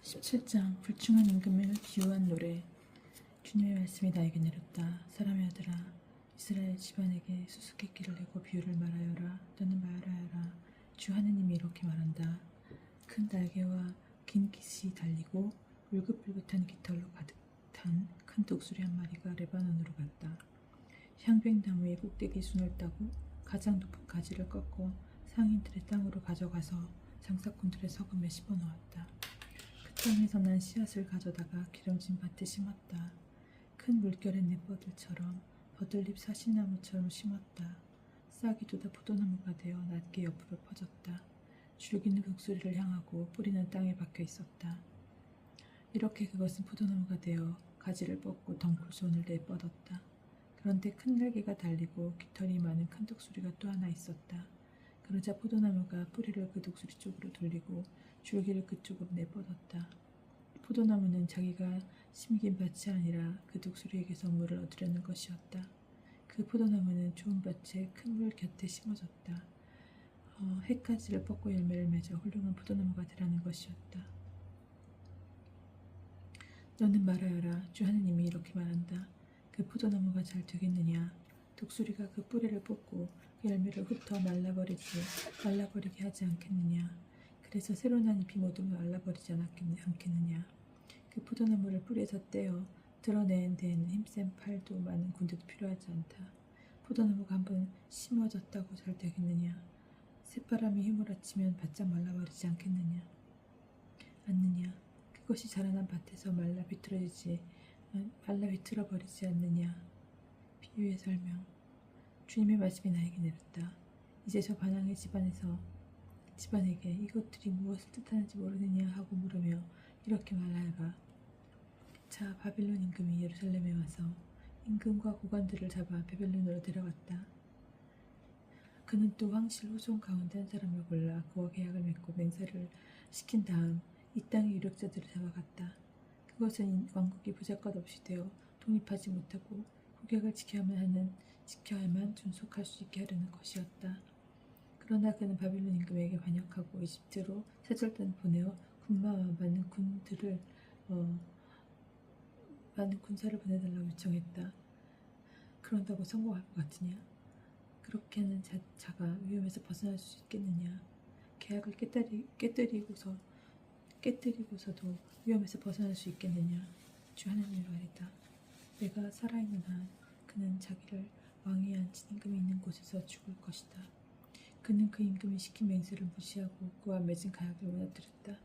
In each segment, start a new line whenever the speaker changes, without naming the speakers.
17장 불충한 임금을 비유한 노래. 주님의 말씀이 나에게 내렸다. 사람의 아들아, 이스라엘 집안에게 수수께끼를 내고 비유를 말하여라. 너는 말하여라. 주 하느님이 이렇게 말한다. 큰 날개와 긴 깃이 달리고 울긋불긋한 깃털로 가득한 큰 독수리 한 마리가 레바논으로 갔다. 향백나무의 꼭대기 순을 따고 가장 높은 가지를 꺾고 상인들의 땅으로 가져가서 장사꾼들의 서금에 심어놓았다. 그 땅에서 난 씨앗을 가져다가 기름진 밭에 심었다. 큰 물결의 냇버들처럼 버들잎 사시나무처럼 심었다. 싹이 돋아 포도나무가 되어 낮게 옆으로 퍼졌다. 줄기는 독수리를 향하고 뿌리는 땅에 박혀 있었다. 이렇게 그것은 포도나무가 되어 가지를 뻗고 덩굴 손을 내뻗었다. 그런데 큰 날개가 달리고 깃털이 많은 큰 독수리가 또 하나 있었다. 그러자 포도나무가 뿌리를 그 독수리 쪽으로 돌리고 줄기를 그쪽으로 내뻗었다. 포도나무는 자기가 심긴 밭이 아니라 그 독수리에게서 물을 얻으려는 것이었다. 그 포도나무는 좋은 밭에 큰 물 곁에 심어졌다. 해가지를 뻗고 열매를 맺어 훌륭한 포도나무가 되라는 것이었다. 너는 말하여라. 주 하느님이 이렇게 말한다. 그 포도나무가 잘 되겠느냐? 독수리가 그 뿌리를 뽑고 그 열매를 흩어 말라버리게 하지 않겠느냐? 그래서 새로 난 잎이 모두 말라버리지 않겠느냐? 그 포도나무를 뿌리에서 떼어 드러낸 데에는 힘센 팔도 많은 군대도 필요하지 않다. 포도나무가 한번 심어졌다고 잘 되겠느냐? 새바람이 휘몰아치면 바짝 말라버리지 않겠느냐? 그것이 자라난 밭에서 말라 비틀어버리지 않느냐? 비유의 설명. 주님의 말씀이 나에게 내렸다. 이제 저 반항의 집안에게 이것들이 무엇을 뜻하는지 모르느냐 하고 물으며 이렇게 말하여라. 자, 바빌론 임금이 예루살렘에 와서 임금과 고관들을 잡아 바벨론으로 데려갔다. 그는 또 황실 후손 가운데 한 사람을 골라 그와 계약을 맺고 맹세를 시킨 다음 이 땅의 유력자들을 잡아갔다. 그것은 왕국이 보잘것 없이 되어 독립하지 못하고 국약을 지켜야만 존속할 수 있게 하려는 것이었다. 그러나 그는 바빌론 임금에게 반역하고 이집트로 사절단을 보내어 군마와 많은 군사를 보내달라고 요청했다. 그런다고 성공할 것 같으냐? 그렇게 하는 자가 위험에서 벗어날 수 있겠느냐? 계약을 깨뜨리고서도 위험에서 벗어날 수 있겠느냐? 주 하나님의 말이다. 내가 살아있는 한 그는 자기를 왕위에 앉힌 임금이 있는 곳에서 죽을 것이다. 그는 그 임금이 시킨 맹세를 무시하고 그와 맺은 가약을 무너뜨렸다.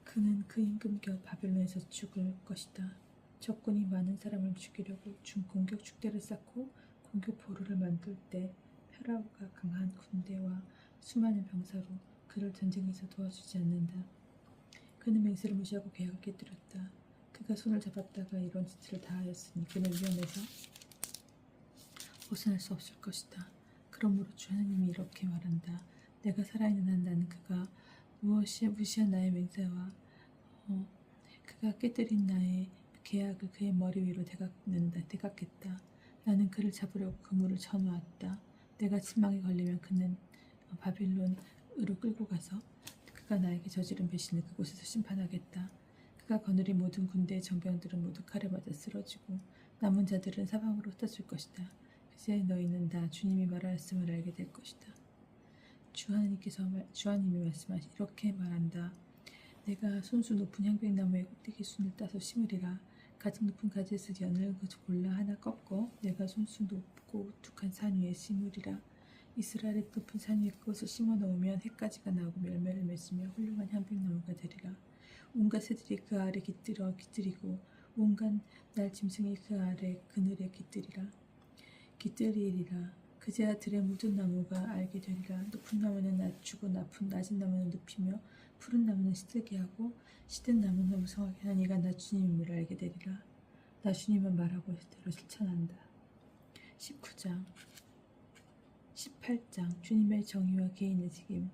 그는 그 임금 곁 바벨론에서 죽을 것이다. 적군이 많은 사람을 죽이려고 공격 축대를 쌓고 공격 포로를 만들 때 페라오가 강한 군대와 수많은 병사로 그를 전쟁에서 도와주지 않는다. 그는 맹세를 무시하고 계약을 깨뜨렸다. 그가 손을 잡았다가 이런 짓을 다 하였으니 그는 위험해서 벗어날 수 없을 것이다. 그러므로 주 하느님이 이렇게 말한다. 내가 살아있는 한 나는 그가 무시한 나의 맹세와 그가 깨뜨린 나의 계약을 그의 머리 위로 대각했다. 나는 그를 잡으려고 그물을 쳐놓았다. 내가 침망에 걸리면 그는 바빌론으로 끌고 가서 그가 나에게 저지른 배신을 그곳에서 심판하겠다. 그가 거느린 모든 군대의 정병들은 모두 칼에 맞아 쓰러지고 남은 자들은 사방으로 흩어질 것이다. 그제 너희는 나 주님이 말하였음을 알게 될 것이다. 주하님이 말씀하시 이렇게 말한다. 내가 손수 높은 향백나무의 꼭대기 순을 따서 심으리라. 가장 높은 가지에서 연을 골라 하나 꺾고 내가 손수 높고 우뚝한 산 위에 심으리라. 이스라엘의 높은 산 위에 그것을 심어 놓으면 해까지가 나오고 열매를 맺으며 훌륭한 향백나무가 되리라. 온갖 새들이 그 아래 깃들이고 온갖 날 짐승이 그 아래 그늘에 깃들이리라. 그제야 들에 묻은 나무가 알게 되리라. 높은 나무는 낮추고 낮은 나무는 높이며 푸른 나무는 시들게 하고 시든 나무는 무성하게 하는 이가 나 주님임을 알게 되리라. 나 주님은 말하고 대로 실천한다. 19장 18장 주님의 정의와 개인의 책임.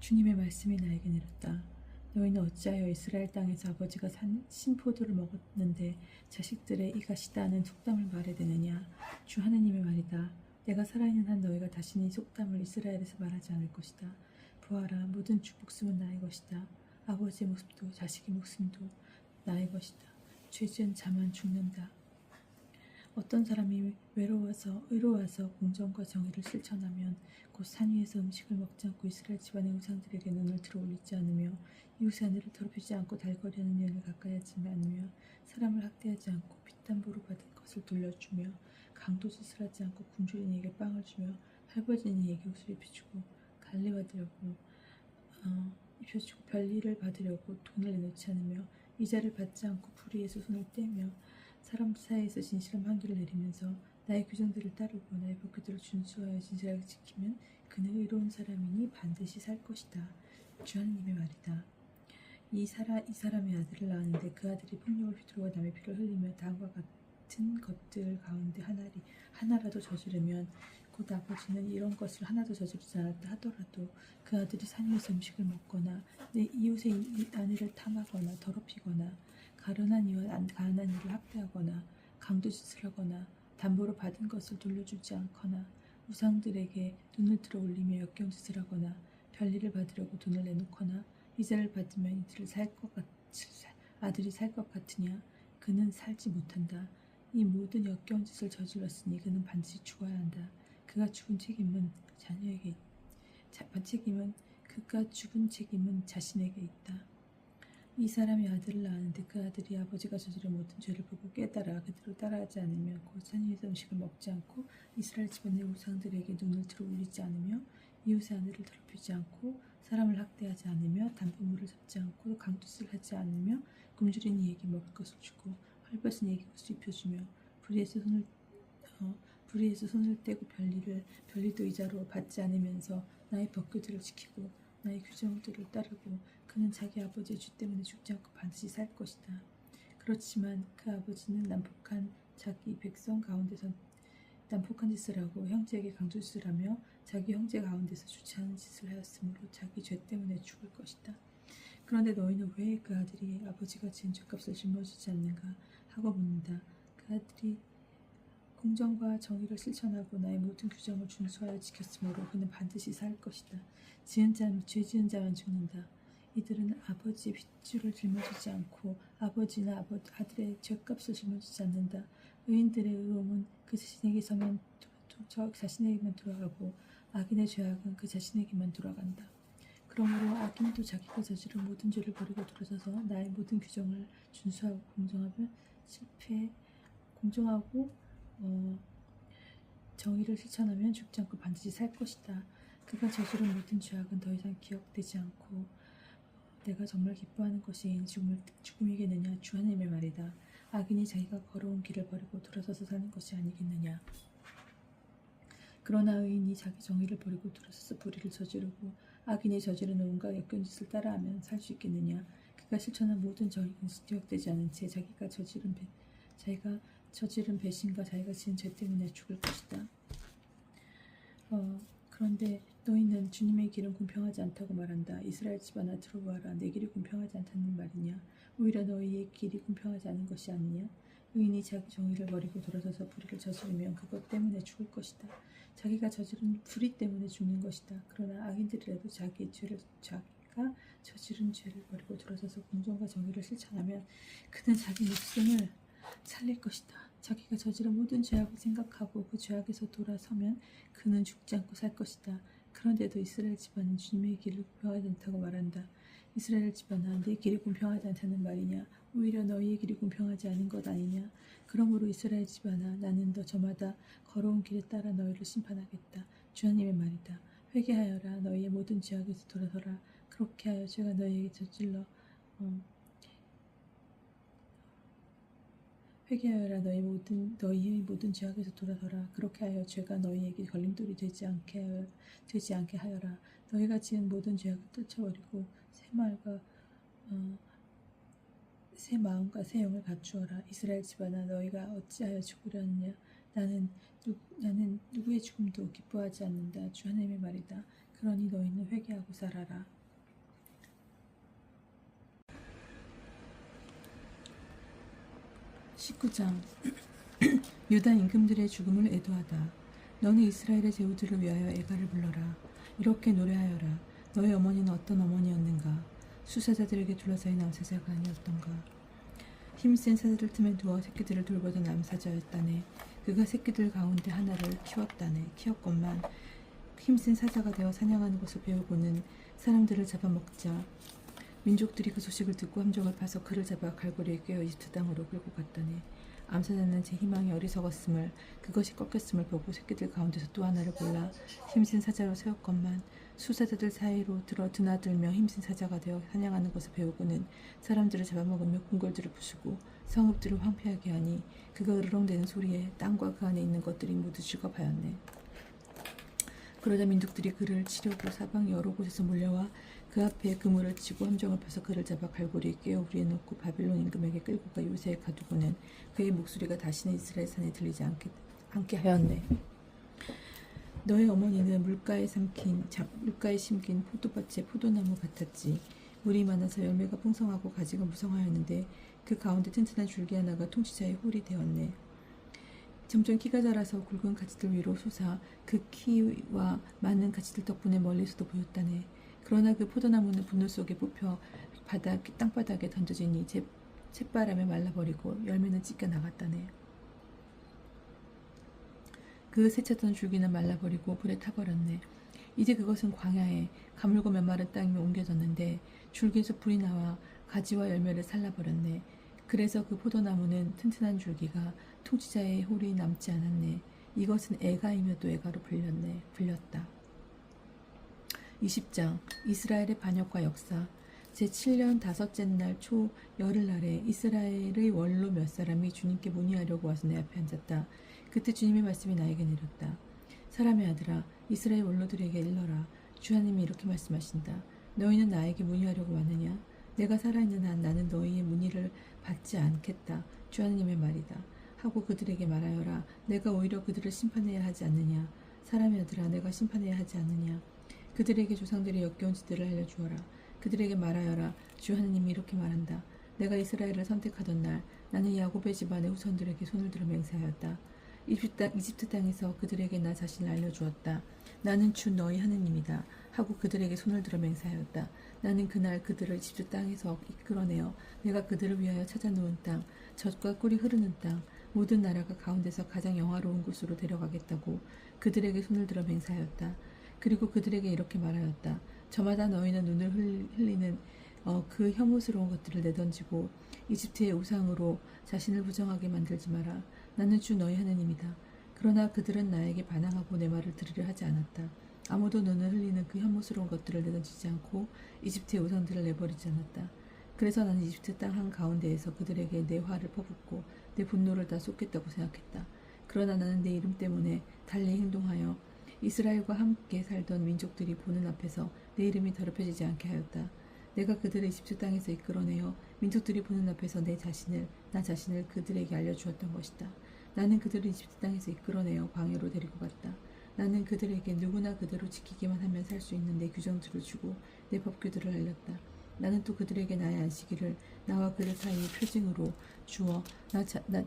주님의 말씀이 나에게 내렸다. 너희는 어찌하여 이스라엘 땅에서 아버지가 산 신포도를 먹었는데 자식들의 이가 시다는 속담을 말해대느냐? 주 하느님의 말이다. 내가 살아있는 한 너희가 다시는 이 속담을 이스라엘에서 말하지 않을 것이다. 보아라, 모든 주 목숨은 나의 것이다. 아버지의 목숨도 자식의 목숨도 나의 것이다. 죄 지은 자만 죽는다. 어떤 사람이 의로워서 공정과 정의를 실천하면 곧 산 위에서 음식을 먹지 않고 이스라엘 집안의 우상들에게 눈을 들어 올리지 않으며 이웃의 아내를 더럽히지 않고 달거리하는 여인을 가까이 하지 않으며 사람을 학대하지 않고 빚담보로 받은 것을 돌려주며 강도짓을 하지 않고 굶주린 이에게 빵을 주며 할아버진 이에게 옷을 입혀주고 별일을 받으려고 돈을 내놓지 않으며 이자를 받지 않고 불의에서 손을 떼며 사람 사이에서 진실한 판결을 내리면서 나의 규정들을 따르고 나의 법규들을 준수하여 진실하게 지키면 그는 의로운 사람이니 반드시 살 것이다. 주 하나님의 말이다. 이 사람의 아들을 낳았는데 그 아들이 폭력을 휘두르고 남의 피를 흘리며 다음과 같은 것들 가운데 하나라도 저지르면 곧 아버지는 이런 것을 하나도 저지르지 않았다 하더라도 그 아들이 산 위에서 음식을 먹거나 내 이웃의 아내를 탐하거나 더럽히거나 가련한 이와 가난한 이를 학대하거나 강도짓을 하거나 담보로 받은 것을 돌려주지 않거나 우상들에게 눈을 들어 올리며 역경짓을 하거나 별일을 받으려고 돈을 내놓거나 이자를 받으면 아들이 살 것 같으냐? 그는 살지 못한다. 이 모든 역경짓을 저질렀으니 그는 반드시 죽어야 한다. 그가 죽은 책임은 자신에게 있다. 이 사람이 아들을 낳았는데 그 아들이 아버지가 저지른 모든 죄를 보고 깨달아 그대로 따라하지 않으면 곧 산 위에서 음식을 먹지 않고 이스라엘 집안의 우상들에게 눈을 들어 올리지 않으며 이웃의 아내를 더럽히지 않고 사람을 학대하지 않으며 담보물을 잡지 않고 강도짓을 하지 않으며 굶주린 이에게 먹을 것을 주고 헐벗은 이에게 옷을 입혀주며 불의에서 손을 떼고 별리도 이자로 받지 않으면서 나의 법규들을 지키고 나의 규정들을 따르고 그는 자기 아버지의 죄 때문에 죽지 않고 반드시 살 것이다. 그렇지만 그 아버지는 난폭한 자기 백성 가운데서 난폭한 짓을 하고 형제에게 강도짓을 하며 자기 형제 가운데서 좋지 않은 짓을 하였으므로 자기 죄 때문에 죽을 것이다. 그런데 너희는 왜 그 아들이 아버지가 지은 죄값을 짊어지지 않는가 하고 묻는다. 그 아들이 공정과 정의를 실천하고 나의 모든 규정을 준수하여 지켰으므로 그는 반드시 살 것이다. 죄 지은 자만 죽는다. 이들은 아버지의 핏줄을 짊어지지 않고 아버지나 아들의 죄값을 짊어지지 않는다. 의인들의 의로움은 그 자신에게만 돌아가고 악인의 죄악은 그 자신에게만 돌아간다. 그러므로 악인도 자기가 저지른 모든 죄를 버리고 돌아서서 나의 모든 규정을 준수하고 공정하고 정의를 실천하면 죽지 않고 반드시 살 것이다. 그가 저지른 모든 죄악은 더 이상 기억되지 않고 내가 정말 기뻐하는 것이 죽음이겠느냐? 주 하나님의 말이다. 악인이 자기가 걸어온 길을 버리고 돌아서서 사는 것이 아니겠느냐? 그러나 의인이 자기 정의를 버리고 돌아서서 불의를 저지르고 악인이 저지르는 온갖 역경짓을 따라하면 살 수 있겠느냐? 그가 실천한 모든 정의는 기억되지 않은 채 자기가 저지른 배신과 자기가 지은 죄 때문에 죽을 것이다. 그런데 너희는 주님의 길은 공평하지 않다고 말한다. 이스라엘 집안아 들어보아라. 내 길이 공평하지 않다는 말이냐? 오히려 너희의 길이 공평하지 않은 것이 아니냐? 의인이 자기 정의를 버리고 돌아서서 불의를 저지르면 그것 때문에 죽을 것이다. 자기가 저지른 불의 때문에 죽는 것이다. 그러나 악인들이라도 자기가 저지른 죄를 버리고 돌아서서 공정과 정의를 실천하면 그는 자기 목숨을 살릴 것이다. 자기가 저지른 모든 죄악을 생각하고 그 죄악에서 돌아서면 그는 죽지 않고 살 것이다. 그런데도 이스라엘 집안은 주님의 길을 공평하지 않다고 말한다. 이스라엘 집안아, 내 길이 공평하지 않다는 말이냐? 오히려 너희의 길이 공평하지 않은 것 아니냐? 그러므로 이스라엘 집안아, 나는 저마다 걸어온 길에 따라 너희를 심판하겠다. 주 하나님의 말이다. 회개하여라. 너희의 모든 죄악에서 돌아서라. 그렇게 하여 죄가 너희에게 회개하여라. 너희의 모든 죄악에서 돌아서라. 그렇게 하여 죄가 너희에게 걸림돌이 되지 않게 하여라. 너희가 지은 모든 죄악을 떨쳐버리고 새 마음과 새 영을 갖추어라. 이스라엘 집안아, 너희가 어찌하여 죽으려 하느냐? 나는 누구의 죽음도 기뻐하지 않는다. 주 하나님의 말이다. 그러니 너희는 회개하고 살아라. 19장 유다 임금들의 죽음을 애도하다. 너는 이스라엘의 제후들을 위하여 애가를 불러라. 이렇게 노래하여라. 너의 어머니는 어떤 어머니였는가? 수사자들에게 둘러싸인 암사자가 아니었던가? 힘센 사자들 틈에 누워 새끼들을 돌보던 암사자였다네. 그가 새끼들 가운데 하나를 키웠다네. 키웠건만 힘센 사자가 되어 사냥하는 것을 배우고는 사람들을 잡아먹자 민족들이 그 소식을 듣고 함정을 파서 그를 잡아 갈고리에 꿰어 이집트 땅으로 끌고 갔다네. 암사자는 제 희망이 어리석었음을 그것이 꺾였음을 보고 새끼들 가운데서 또 하나를 골라 힘센 사자로 세웠건만 수사자들 사이로 드나들며 힘센 사자가 되어 사냥하는 것을 배우고는 사람들을 잡아먹으며 궁궐들을 부수고 성읍들을 황폐하게 하니 그가 으르렁대는 소리에 땅과 그 안에 있는 것들이 모두 즐겁하였네. 그러자 민족들이 그를 치려고 사방 여러 곳에서 몰려와 그 앞에 그물을 치고 함정을 펴서 그를 잡아 갈고리에 꿰어 우리에 놓고 바빌론 임금에게 끌고 가 요새에 가두고는 그의 목소리가 다시는 이스라엘 산에 들리지 않게 하였네. 너의 어머니는 물가에 심긴 포도밭의 포도나무 같았지. 물이 많아서 열매가 풍성하고 가지가 무성하였는데 그 가운데 튼튼한 줄기 하나가 통치자의 홀이 되었네. 점점 키가 자라서 굵은 가지들 위로 솟아 그 키와 많은 가지들 덕분에 멀리서도 보였다네. 그러나 그 포도나무는 분노 속에 뽑혀 땅바닥에 던져지니 잿바람에 말라버리고 열매는 찢겨 나갔다네. 그 세쳤던 줄기는 말라버리고 불에 타버렸네. 이제 그것은 광야에 가물고 메마른 땅에 옮겨졌는데 줄기에서 불이 나와 가지와 열매를 살라버렸네. 그래서 그 포도나무는 튼튼한 줄기가 통치자의 홀이 남지 않았네. 이것은 애가이며 또 애가로 불렸다. 20장 이스라엘의 반역과 역사. 제7년 다섯째 날 초 열흘날에 이스라엘의 원로 몇 사람이 주님께 문의하려고 와서 내 앞에 앉았다. 그때 주님의 말씀이 나에게 내렸다. 사람의 아들아, 이스라엘 원로들에게 일러라. 주 하나님이 이렇게 말씀하신다. 너희는 나에게 문의하려고 왔느냐? 내가 살아있는 한 나는 너희의 문의를 받지 않겠다. 주 하나님의 말이다. 하고 그들에게 말하여라. 내가 오히려 그들을 심판해야 하지 않느냐? 사람의 아들아, 내가 심판해야 하지 않느냐? 그들에게 조상들의 역겨운 짓들을 알려주어라. 그들에게 말하여라. 주 하나님이 이렇게 말한다. 내가 이스라엘을 선택하던 날 나는 야곱의 집안의 후손들에게 손을 들어 맹세하였다. 이집트 땅에서 그들에게 나 자신을 알려주었다. 나는 주 너희 하느님이다. 하고 그들에게 손을 들어 맹세하였다. 나는 그날 그들을 이집트 땅에서 이끌어내어 내가 그들을 위하여 찾아놓은 땅, 젖과 꿀이 흐르는 땅, 모든 나라가 가운데서 가장 영화로운 곳으로 데려가겠다고 그들에게 손을 들어 맹세하였다. 그리고 그들에게 이렇게 말하였다. 저마다 너희는 눈을 흘리는 그 혐오스러운 것들을 내던지고 이집트의 우상으로 자신을 부정하게 만들지 마라. 나는 주 너희 하나님이다. 그러나 그들은 나에게 반항하고 내 말을 들으려 하지 않았다. 아무도 눈을 흘리는 그 혐오스러운 것들을 내던지지 않고 이집트의 우상들을 내버리지 않았다. 그래서 나는 이집트 땅 한가운데에서 그들에게 내 화를 퍼붓고 내 분노를 다 쏟겠다고 생각했다. 그러나 나는 내 이름 때문에 달리 행동하여 이스라엘과 함께 살던 민족들이 보는 앞에서 내 이름이 더럽혀지지 않게 하였다. 내가 그들을 이집트 땅에서 이끌어내어 민족들이 보는 앞에서 나 자신을 그들에게 알려주었던 것이다. 나는 그들을 이집트 땅에서 이끌어내어 광야로 데리고 갔다. 나는 그들에게 누구나 그대로 지키기만 하면 살 수 있는 내 규정들을 주고 내 법규들을 알렸다. 나는 또 그들에게 나의 안식일을 나와 그들 사이의 표징으로 주어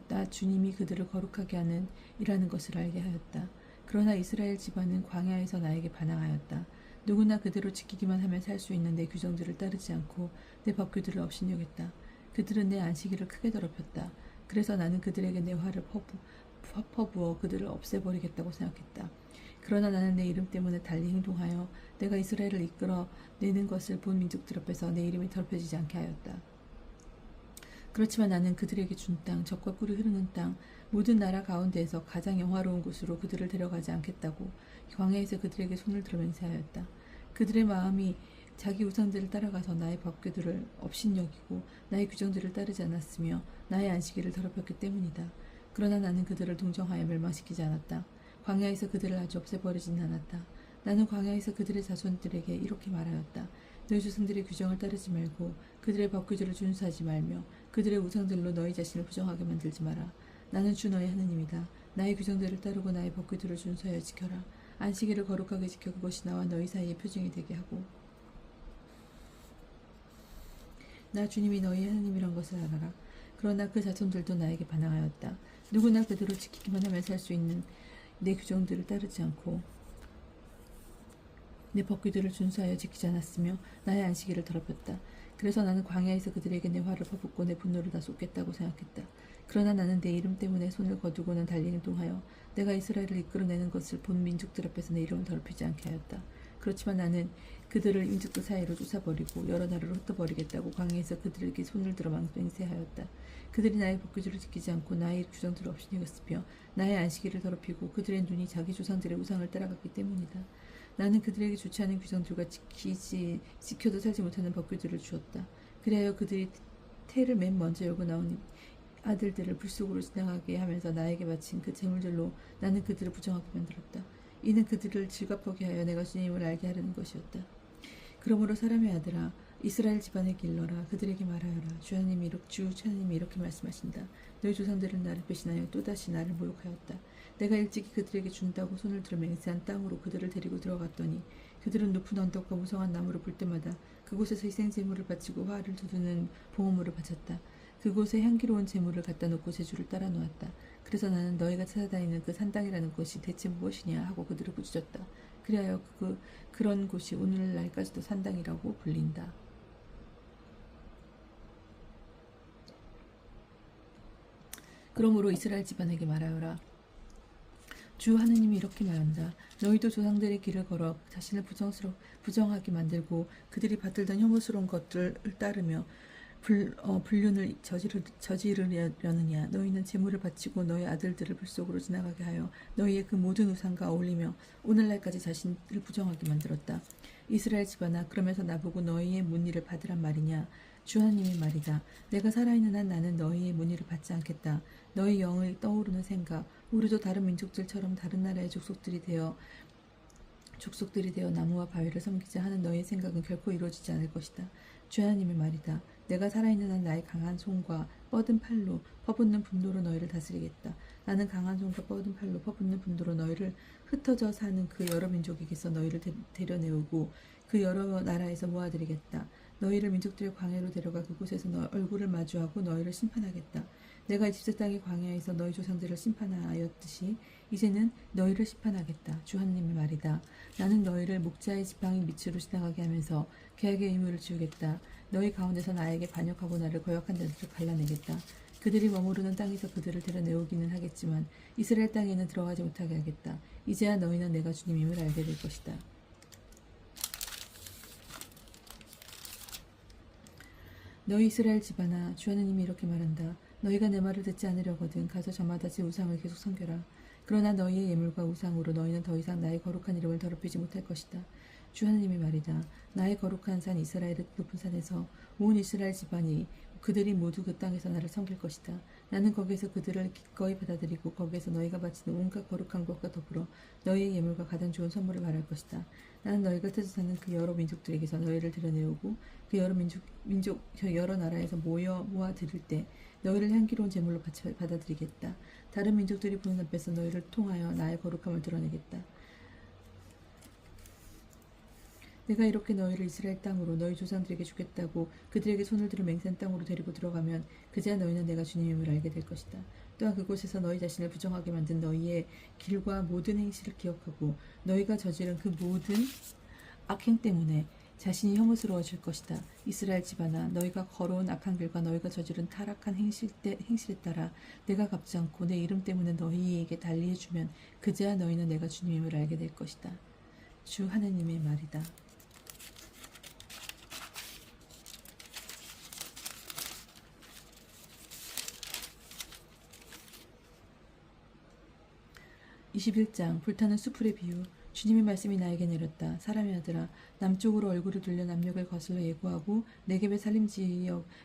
나 주님이 그들을 거룩하게 하는 이라는 것을 알게 하였다. 그러나 이스라엘 집안은 광야에서 나에게 반항하였다. 누구나 그대로 지키기만 하면 살 수 있는 내 규정들을 따르지 않고 내 법규들을 업신여겼다. 그들은 내 안식일을 크게 더럽혔다. 그래서 나는 그들에게 내 화를 퍼부어 그들을 없애버리겠다고 생각했다. 그러나 나는 내 이름 때문에 달리 행동하여 내가 이스라엘을 이끌어내는 것을 본 민족들 앞에서 내 이름이 더럽혀지지 않게 하였다. 그렇지만 나는 그들에게 준 땅, 젖과 꿀이 흐르는 땅, 모든 나라 가운데에서 가장 영화로운 곳으로 그들을 데려가지 않겠다고 광야에서 그들에게 손을 들어 맹세하였다. 그들의 마음이 자기 우상들을 따라가서 나의 법규들을 업신여기고 나의 규정들을 따르지 않았으며 나의 안식일을 더럽혔기 때문이다. 그러나 나는 그들을 동정하여 멸망시키지 않았다. 광야에서 그들을 아주 없애버리지는 않았다. 나는 광야에서 그들의 자손들에게 이렇게 말하였다. 너희 조상들의 규정을 따르지 말고 그들의 법규들을 준수하지 말며 그들의 우상들로 너희 자신을 부정하게 만들지 마라. 나는 주 너희 하나님이다. 나의 규정들을 따르고 나의 법규들을 준수하여 지켜라. 안식일을 거룩하게 지켜 그것이 나와 너희 사이의 표징이 되게 하고 나 주님이 너희 하나님이란 것을 알아라. 그러나 그 자손들도 나에게 반항하였다. 누구나 그대로 지키기만 하면 살 수 있는 내 규정들을 따르지 않고 내 법규들을 준수하여 지키지 않았으며 나의 안식일을 더럽혔다. 그래서 나는 광야에서 그들에게 내 화를 퍼붓고 내 분노를 다 쏟겠다고 생각했다. 그러나 나는 내 이름 때문에 손을 거두고는 달리 행동하여 내가 이스라엘을 이끌어내는 것을 본 민족들 앞에서 내 이름을 더럽히지 않게 하였다. 그렇지만 나는 그들을 민족들 사이로 쫓아버리고 여러 나라로 흩어버리겠다고 광야에서 그들에게 손을 들어 맹세하였다. 그들이 나의 법규들을 지키지 않고 나의 규정들을 없이 여겼으며 나의 안식일을 더럽히고 그들의 눈이 자기 조상들의 우상을 따라갔기 때문이다. 나는 그들에게 좋지 않은 규정들과 지켜도 살지 못하는 법규들을 주었다. 그리하여 그들이 태를 맨 먼저 열고 나온 아들들을 불속으로 지나가게 하면서 나에게 바친 그 제물들로 나는 그들을 부정하게 만들었다. 이는 그들을 즐겁게 하여 내가 주님을 알게 하려는 것이었다. 그러므로 사람의 아들아, 이스라엘 집안에게 일러라. 그들에게 말하여라. 주 하나님이 이렇게 말씀하신다. 너희 조상들은 나를 배신하여 또다시 나를 모욕하였다. 내가 일찍이 그들에게 준다고 손을 들어 맹세한 땅으로 그들을 데리고 들어갔더니 그들은 높은 언덕과 무성한 나무를 볼 때마다 그곳에서 희생제물을 바치고 화를 두드는 봉헌물을 바쳤다. 그곳에 향기로운 제물을 갖다 놓고 제주를 따라 놓았다. 그래서 나는 너희가 찾아다니는 그 산당이라는 것이 대체 무엇이냐 하고 그들을 부추겼다. 그리하여 그런 곳이 오늘날까지도 산당이라고 불린다. 그러므로 이스라엘 집안에게 말하여라. 주 하느님이 이렇게 말한다. 너희도 조상들의 길을 걸어 자신을 부정하게 만들고 그들이 받들던 혐오스러운 것들을 따르며 불륜을 저지르려느냐. 너희는 제물을 바치고 너희 아들들을 불속으로 지나가게 하여 너희의 그 모든 우상과 어울리며 오늘날까지 자신을 부정하게 만들었다. 이스라엘 집안아, 그러면서 나보고 너희의 문의를 받으란 말이냐. 주 하나님의 말이다. 내가 살아있는 한 나는 너희의 문의를 받지 않겠다. 너희 영을 떠오르는 생각, 우리도 다른 민족들처럼 다른 나라의 족속들이 되어 나무와 바위를 섬기자 하는 너희의 생각은 결코 이루어지지 않을 것이다. 주 하나님의 말이다. 내가 살아있는 한 나의 강한 손과 뻗은 팔로 퍼붓는 분노로 너희를 다스리겠다. 나는 강한 손과 뻗은 팔로 퍼붓는 분노로 너희를 흩어져 사는 그 여러 민족에게서 너희를 데려내오고 그 여러 나라에서 모아들이겠다. 너희를 민족들의 광야로 데려가 그곳에서 얼굴을 마주하고 너희를 심판하겠다. 내가 이집트 땅의 광야에서 너희 조상들을 심판하였듯이 이제는 너희를 심판하겠다. 주 하나님의 말이다. 나는 너희를 목자의 지팡이 밑으로 지나가게 하면서 계약의 의무를 지우겠다. 너희 가운데서 나에게 반역하고 나를 거역한 자들을 갈라내겠다. 그들이 머무르는 땅에서 그들을 데려내오기는 하겠지만 이스라엘 땅에는 들어가지 못하게 하겠다. 이제야 너희는 내가 주님임을 알게 될 것이다. 너희 이스라엘 집안아, 주 하나님이 이렇게 말한다. 너희가 내 말을 듣지 않으려거든 가서 저마다 제 우상을 계속 섬겨라. 그러나 너희의 예물과 우상으로 너희는 더 이상 나의 거룩한 이름을 더럽히지 못할 것이다. 주 하나님의 말이다. 나의 거룩한 산 이스라엘의 높은 산에서 온 이스라엘 집안이 그들이 모두 그 땅에서 나를 섬길 것이다. 나는 거기에서 그들을 기꺼이 받아들이고 거기에서 너희가 바치는 온갖 거룩한 것과 더불어 너희의 예물과 가장 좋은 선물을 말할 것이다. 나는 너희 곁에서 사는 그 여러 민족들에게서 너희를 데려내오고 그 여러 나라에서 모아 드릴 때 너희를 향기로운 제물로 받아들이겠다. 다른 민족들이 보는 앞에서 너희를 통하여 나의 거룩함을 드러내겠다. 내가 이렇게 너희를 이스라엘 땅으로 너희 조상들에게 주겠다고 그들에게 손을 들어 맹세한 땅으로 데리고 들어가면 그제야 너희는 내가 주님임을 알게 될 것이다. 또한 그곳에서 너희 자신을 부정하게 만든 너희의 길과 모든 행실을 기억하고 너희가 저지른 그 모든 악행 때문에 자신이 혐오스러워질 것이다. 이스라엘 집안아, 너희가 걸어온 악한 길과 너희가 저지른 타락한 행실에 따라 내가 갚지 않고 내 이름 때문에 너희에게 달리해주면 그제야 너희는 내가 주님임을 알게 될 것이다. 주 하나님의 말이다. 21장 불타는 수풀의 비유. 주님의 말씀이 나에게 내렸다. 사람의 아들아, 남쪽으로 얼굴을 돌려 남녘을 거슬러 예고하고 네겝의 산림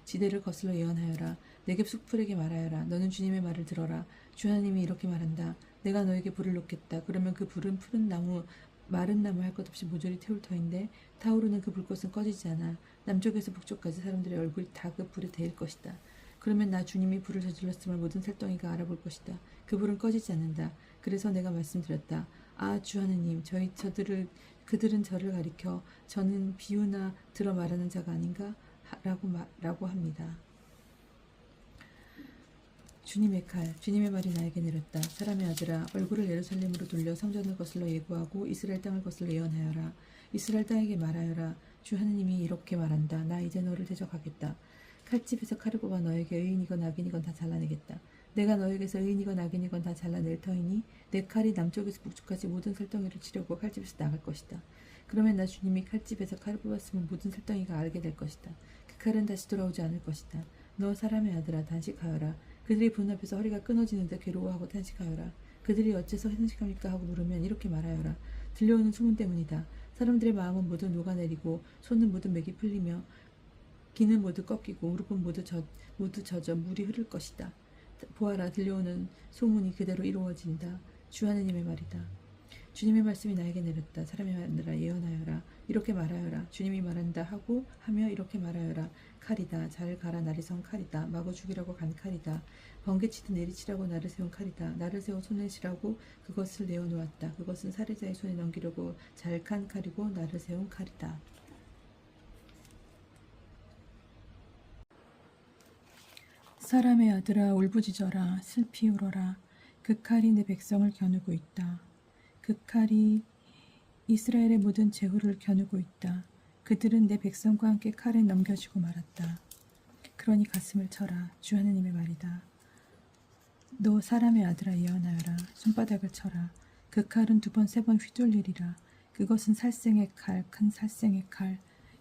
지대를 거슬러 예언하여라. 네겝 수풀에게 말하여라. 너는 주님의 말을 들어라. 주 하나님이 이렇게 말한다. 내가 너에게 불을 놓겠다. 그러면 그 불은 푸른 나무 마른 나무 할 것 없이 모조리 태울 터인데 타오르는 그 불꽃은 꺼지지 않아. 남쪽에서 북쪽까지 사람들의 얼굴이 다 그 불에 데일 것이다. 그러면 나 주님이 불을 저질렀음을 모든 살덩이가 알아볼 것이다. 그 불은 꺼지지 않는다. 그래서 내가 말씀드렸다. 아, 주 하느님, 그들은 저를 가리켜 저는 비유나 들어 말하는 자가 아닌가? 라고 합니다. 주님의 칼, 주님의 말이 나에게 내렸다. 사람의 아들아, 얼굴을 예루살렘으로 돌려 성전을 거슬러 예고하고 이스라엘 땅을 거슬러 예언하여라. 이스라엘 땅에게 말하여라. 주 하느님이 이렇게 말한다. 나 이제 너를 대적하겠다. 칼집에서 칼을 뽑아 너에게 의인이건 악인이건 다 잘라내겠다. 내가 너에게서 의인이건 악인이건 다 잘라낼 터이니 내 칼이 남쪽에서 북쪽까지 모든 살덩이를 치려고 칼집에서 나갈 것이다. 그러면 나 주님이 칼집에서 칼을 뽑았으면 모든 살덩이가 알게 될 것이다. 그 칼은 다시 돌아오지 않을 것이다. 너 사람의 아들아, 단식하여라. 그들이 분 앞에서 허리가 끊어지는데 괴로워하고 탄식하여라. 그들이 어째서 탄식합니까 하고 물으면 이렇게 말하여라. 들려오는 소문 때문이다. 사람들의 마음은 모두 녹아내리고 손은 모두 맥이 풀리며 귀는 모두 꺾이고 무릎은 모두 젖어 물이 흐를 것이다. 보아라, 들려오는 소문이 그대로 이루어진다. 주 하느님의 말이다. 주님의 말씀이 나에게 내렸다. 사람의 아들아, 예언하여라. 이렇게 말하여라. 주님이 말한다 하고 하며 이렇게 말하여라. 칼이다. 잘 갈아 나를 세운 칼이다. 마구 죽이라고 간 칼이다. 번개치듯 내리치라고 나를 세운 칼이다. 나를 세워 손에 치라고 그것을 내어놓았다. 그것은 살해자의 손에 넘기려고 잘 간 칼이고 나를 세운 칼이다. 사람의 아들아, 울부짖어라. 슬피 울어라. 그 칼이 내 백성을 겨누고 있다. 그 칼이 이스라엘의 모든 제후를 겨누고 있다. 그들은 내 백성과 함께 칼에 넘겨지고 말았다. 그러니 가슴을 쳐라. 주 하느님의 말이다. 너 사람의 아들아, 예언하여라. 손바닥을 쳐라. 그 칼은 2번 3번 휘둘리리라. 그것은 살생의 칼, 큰 살생의 칼.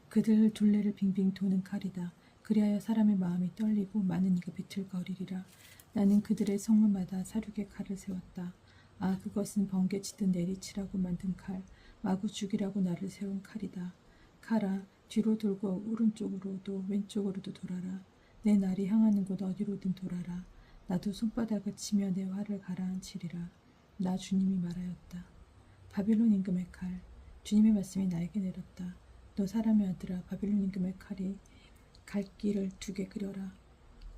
그들 둘레를 빙빙 도는 칼이다. 그리하여 사람의 마음이 떨리고 많은 이가 비틀거리리라. 나는 그들의 성문마다 사륙의 칼을 세웠다. 아, 그것은 번개치듯 내리치라고 만든 칼, 마구 죽이라고 나를 세운 칼이다. 칼아, 뒤로 돌고 오른쪽으로도 왼쪽으로도 돌아라. 내 날이 향하는 곳 어디로든 돌아라. 나도 손바닥을 치며 내 활을 가라앉히리라. 나 주님이 말하였다. 바빌론 임금의 칼, 주님의 말씀이 나에게 내렸다. 너 사람의 아들아, 바빌론 임금의 칼이 갈 길을 2개 그려라.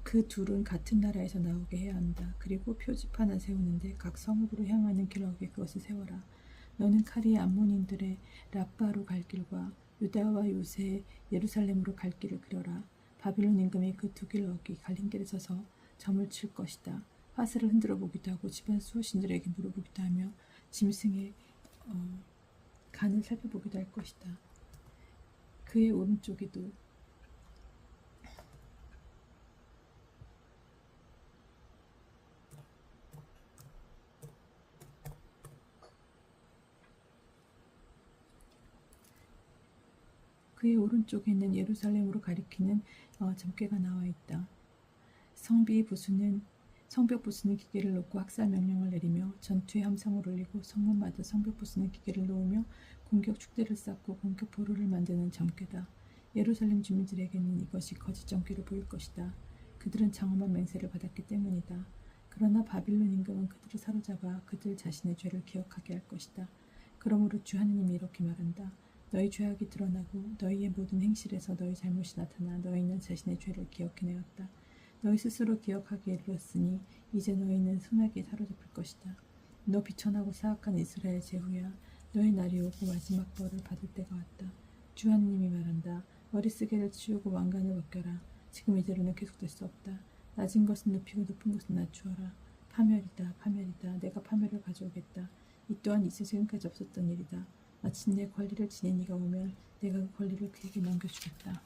그 둘은 같은 나라에서 나오게 해야 한다. 그리고 표지판 하나 세우는데 각 성읍으로 향하는 길목에 그것을 세워라. 너는 칼이 암몬인들의 라빠로 갈 길과 유다와 요새의 예루살렘으로 갈 길을 그려라. 바빌론 임금이 그 2길목이 갈림길에 서서 점을 칠 것이다. 화살을 흔들어 보기도 하고 집안 수호신들에게 물어보기도 하며 짐승의 간을 살펴보기도 할 것이다. 그의 오른쪽에도 그의 오른쪽에는 예루살렘으로 가리키는 점괘가 나와 있다. 성벽 부수는 기계를 놓고 학살 명령을 내리며 전투의 함성을 울리고 성문마다 성벽 부수는 기계를 놓으며 공격 축대를 쌓고 공격 포로를 만드는 점괘다. 예루살렘 주민들에게는 이것이 거짓 점괘로 보일 것이다. 그들은 장엄한 맹세를 받았기 때문이다. 그러나 바빌론 임금은 그들을 사로잡아 그들 자신의 죄를 기억하게 할 것이다. 그러므로 주 하느님이 이렇게 말한다. 너희 죄악이 드러나고 너희의 모든 행실에서 너희 잘못이 나타나 너희는 자신의 죄를 기억해내었다. 너희 스스로 기억하기에 이르렀으니 이제 너희는 소나기에 사로잡힐 것이다. 너 비천하고 사악한 이스라엘 제후야. 너희 날이 오고 마지막 벌을 받을 때가 왔다. 주 하느님이 말한다. 머리쓰개를 치우고 왕관을 벗겨라. 지금 이대로는 계속될 수 없다. 낮은 것은 높이고 높은 것은 낮추어라. 파멸이다, 파멸이다. 내가 파멸을 가져오겠다. 이 또한 이제 지금까지 없었던 일이다. 마침내 권리를 지닌 이가 오면 내가 그 권리를 그에게 넘겨주겠다.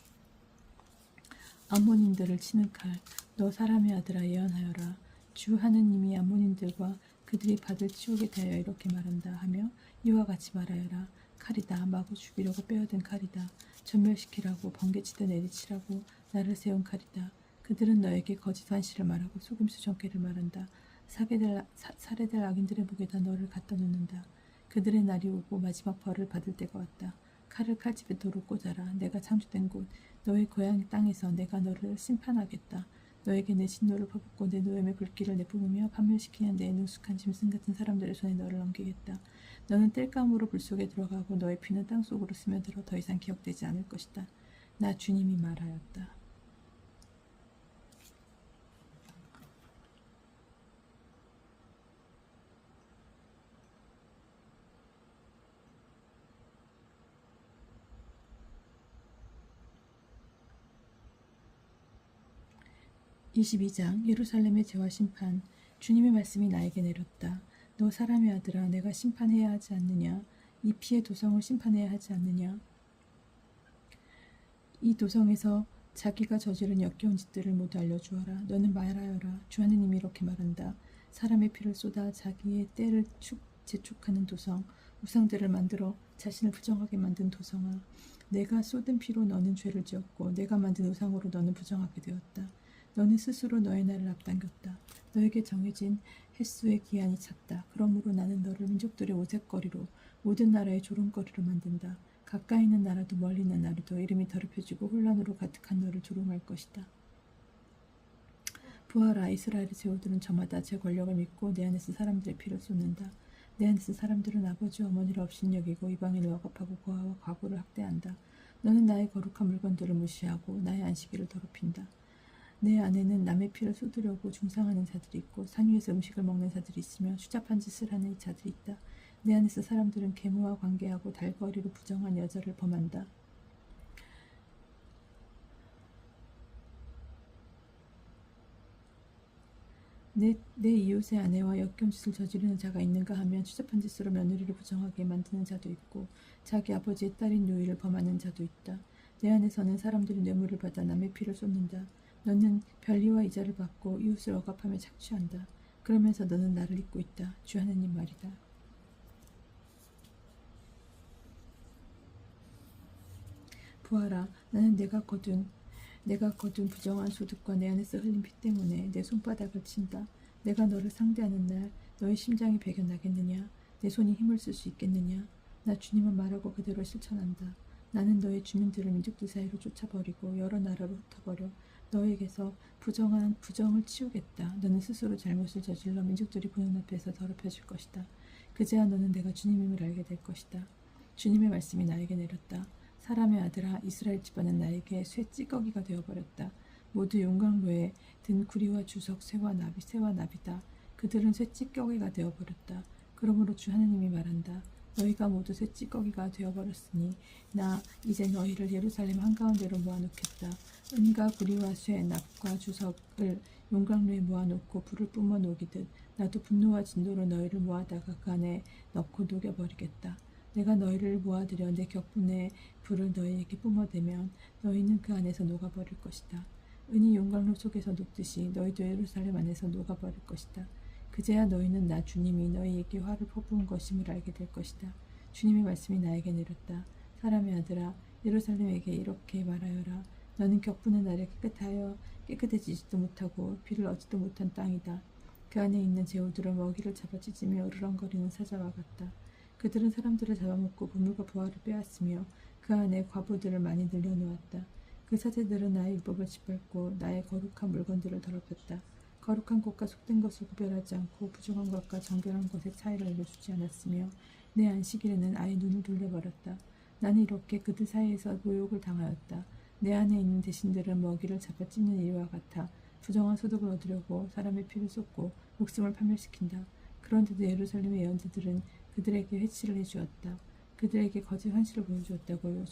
암몬인들을 치는 칼, 너 사람의 아들아, 예언하여라. 주 하느님이 암몬인들과 그들이 받을 치욕에 대하여 이렇게 말한다 하며 이와 같이 말하여라. 칼이다. 마구 죽이려고 빼어든 칼이다. 전멸시키라고 번개치듯 내리치라고 나를 세운 칼이다. 그들은 너에게 거짓 환시를 말하고 속임수 정죄를 말한다. 살해될 악인들의 목에다 너를 갖다 놓는다. 그들의 날이 오고 마지막 벌을 받을 때가 왔다. 칼을 칼집에 도로 꽂아라. 내가 창조된 곳 너의 고향 땅에서 내가 너를 심판하겠다. 너에게 내 진노를 퍼붓고 내 노염의 불길을 내뿜으며 판멸시키는 내 능숙한 짐승 같은 사람들의 손에 너를 넘기겠다. 너는 땔감으로 불속에 들어가고 너의 피는 땅속으로 스며들어 더 이상 기억되지 않을 것이다. 나 주님이 말하였다. 22장 예루살렘의 죄와 심판. 주님의 말씀이 나에게 내렸다. 너 사람의 아들아, 내가 심판해야 하지 않느냐? 이 피의 도성을 심판해야 하지 않느냐? 이 도성에서 자기가 저지른 역겨운 짓들을 모두 알려주어라. 너는 말하여라. 주 하느님이 이렇게 말한다. 사람의 피를 쏟아 자기의 때를 재촉하는 도성, 우상들을 만들어 자신을 부정하게 만든 도성아, 내가 쏟은 피로 너는 죄를 지었고 내가 만든 우상으로 너는 부정하게 되었다. 너는 스스로 너의 날을 앞당겼다. 너에게 정해진 횟수의 기한이 찼다. 그러므로 나는 너를 민족들의 오색거리로, 모든 나라의 조롱거리로 만든다. 가까이 있는 나라도 멀리 있는 나라도 이름이 더럽혀지고 혼란으로 가득한 너를 조롱할 것이다. 부하라. 이스라엘의 제후들은 저마다 제 권력을 믿고 내 안에서 사람들의 피를 쏟는다. 내 안에서 사람들은 아버지와 어머니를 업신여기고 이방인을 억압하고 고아와 과부를 학대한다. 너는 나의 거룩한 물건들을 무시하고 나의 안식일을 더럽힌다. 내 안에는 남의 피를 쏟으려고 중상하는 자들이 있고 산 위에서 음식을 먹는 자들이 있으며 추잡한 짓을 하는 자들이 있다. 내 안에서 사람들은 계무와 관계하고 달거리로 부정한 여자를 범한다. 내 이웃의 아내와 역겨운 짓을 저지르는 자가 있는가 하면 추잡한 짓으로 며느리를 부정하게 만드는 자도 있고 자기 아버지의 딸인 누이를 범하는 자도 있다. 내 안에서는 사람들이 뇌물을 받아 남의 피를 쏟는다. 너는 별리와 이자를 받고 이웃을 억압하며 착취한다. 그러면서 너는 나를 잊고 있다. 주 하느님 말이다. 부하라. 나는 내가 거둔 부정한 소득과 내 안에서 흘린 피 때문에 내 손바닥을 친다. 내가 너를 상대하는 날 너의 심장이 배겨나겠느냐? 내 손이 힘을 쓸 수 있겠느냐? 나 주님은 말하고 그대로 실천한다. 나는 너의 주민들을 민족들 사이로 쫓아버리고 여러 나라로 흩어버려 너에게서 부정을 치우겠다. 너는 스스로 잘못을 저질러 민족들이 보는 앞에서 더럽혀질 것이다. 그제야 너는 내가 주님임을 알게 될 것이다. 주님의 말씀이 나에게 내렸다. 사람의 아들아, 이스라엘 집안은 나에게 쇠 찌꺼기가 되어버렸다. 모두 용광로에 든 구리와 주석, 새와 나비다. 그들은 쇠 찌꺼기가 되어버렸다. 그러므로 주 하느님이 말한다. 너희가 모두 쇠 찌꺼기가 되어버렸으니 나 이제 너희를 예루살렘 한가운데로 모아놓겠다. 은과 구리와 쇠, 납과 주석을 용광로에 모아놓고 불을 뿜어 녹이듯 나도 분노와 진노로 너희를 모아다가 그 안에 넣고 녹여버리겠다. 내가 너희를 모아들여 내 격분의 불을 너희에게 뿜어대면 너희는 그 안에서 녹아버릴 것이다. 은이 용광로 속에서 녹듯이 너희도 예루살렘 안에서 녹아버릴 것이다. 그제야 너희는 나 주님이 너희에게 화를 퍼부은 것임을 알게 될 것이다. 주님의 말씀이 나에게 내렸다. 사람의 아들아, 예루살렘에게 이렇게 말하여라. 너는 격분의 날에 깨끗해지지도 못하고 비를 얻지도 못한 땅이다. 그 안에 있는 제후들은 먹이를 잡아 찢으며 으르렁거리는 사자와 같다. 그들은 사람들을 잡아먹고 보물과 부하를 빼앗으며 그 안에 과부들을 많이 늘려놓았다. 그 사제들은 나의 율법을 짓밟고 나의 거룩한 물건들을 더럽혔다. 거룩한 것과 속된 것을 구별하지 않고 부정한 것과 정결한 것의 차이를 알려주지 않았으며 내 안식일에는 아예 눈을 돌려버렸다. 나는 이렇게 그들 사이에서 모욕을 당하였다. 내 안에 있는 대신들은 먹이를 잡아 찢는 이와 같아 부정한 소득을 얻으려고 사람의 피를 쏟고 목숨을 파멸시킨다. 그런데도 예루살렘의 예언자들은 그들에게 회치를 해주었다. 그들에게 거짓 현실을 보여주었다고요.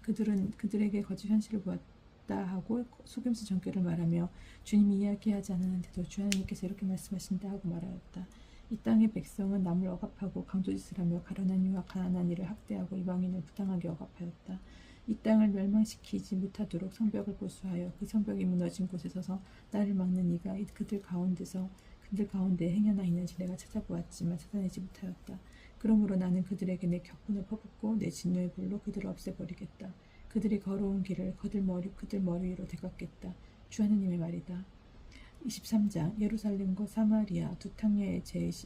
그들은 그들에게 거짓 현실을 보았다 하고 속임수 전개를 말하며 주님이 이야기하지 않았는데도 주 하나님께서 이렇게 말씀하신다 하고 말하였다. 이 땅의 백성은 남을 억압하고 강도짓을 하며 가련한 이와 가난한 이를 학대하고 이방인을 부당하게 억압하였다. 이 땅을 멸망시키지 못하도록 성벽을 보수하여 그 성벽이 무너진 곳에 서서 나를 막는 이가 그들 가운데 행여나 있는지 내가 찾아보았지만 찾아내지 못하였다. 그러므로 나는 그들에게 내 격분을 퍼붓고 내 진노의 불로 그들을 없애버리겠다. 그들이 걸어온 길을 그들 머리 위로 되갚겠다. 주 하느님의 말이다. 23장 예루살렘과 사마리아 두 탕야의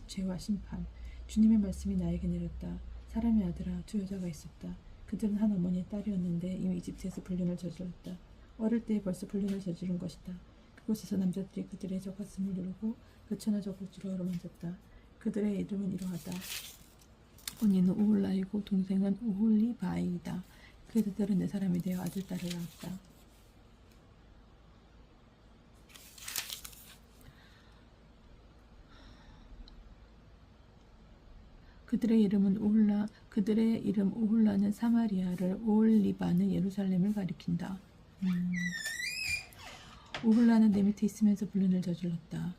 죄와 심판. 주님의 말씀이 나에게 내렸다. 사람의 아들아, 두 여자가 있었다. 그들은 한 어머니의 딸이었는데 이미 이집트에서 불륜을 저질렀다. 어릴 때 벌써 불륜을 저지른 것이다. 그곳에서 남자들이 그들의 젖가슴을 누르고 그처나 저고지로 어루만졌다. 그들의 이름은 이러하다. 언니는 오홀라이고 동생은 오홀리바이이다. 그들은 네 사람이 되어 아들, 딸을 낳았다. 그들의 이름 오홀라는 사마리아를, 오홀리바는 예루살렘을 가리킨다. 오홀라는 내 밑에 있으면서 불륜을 저질렀다.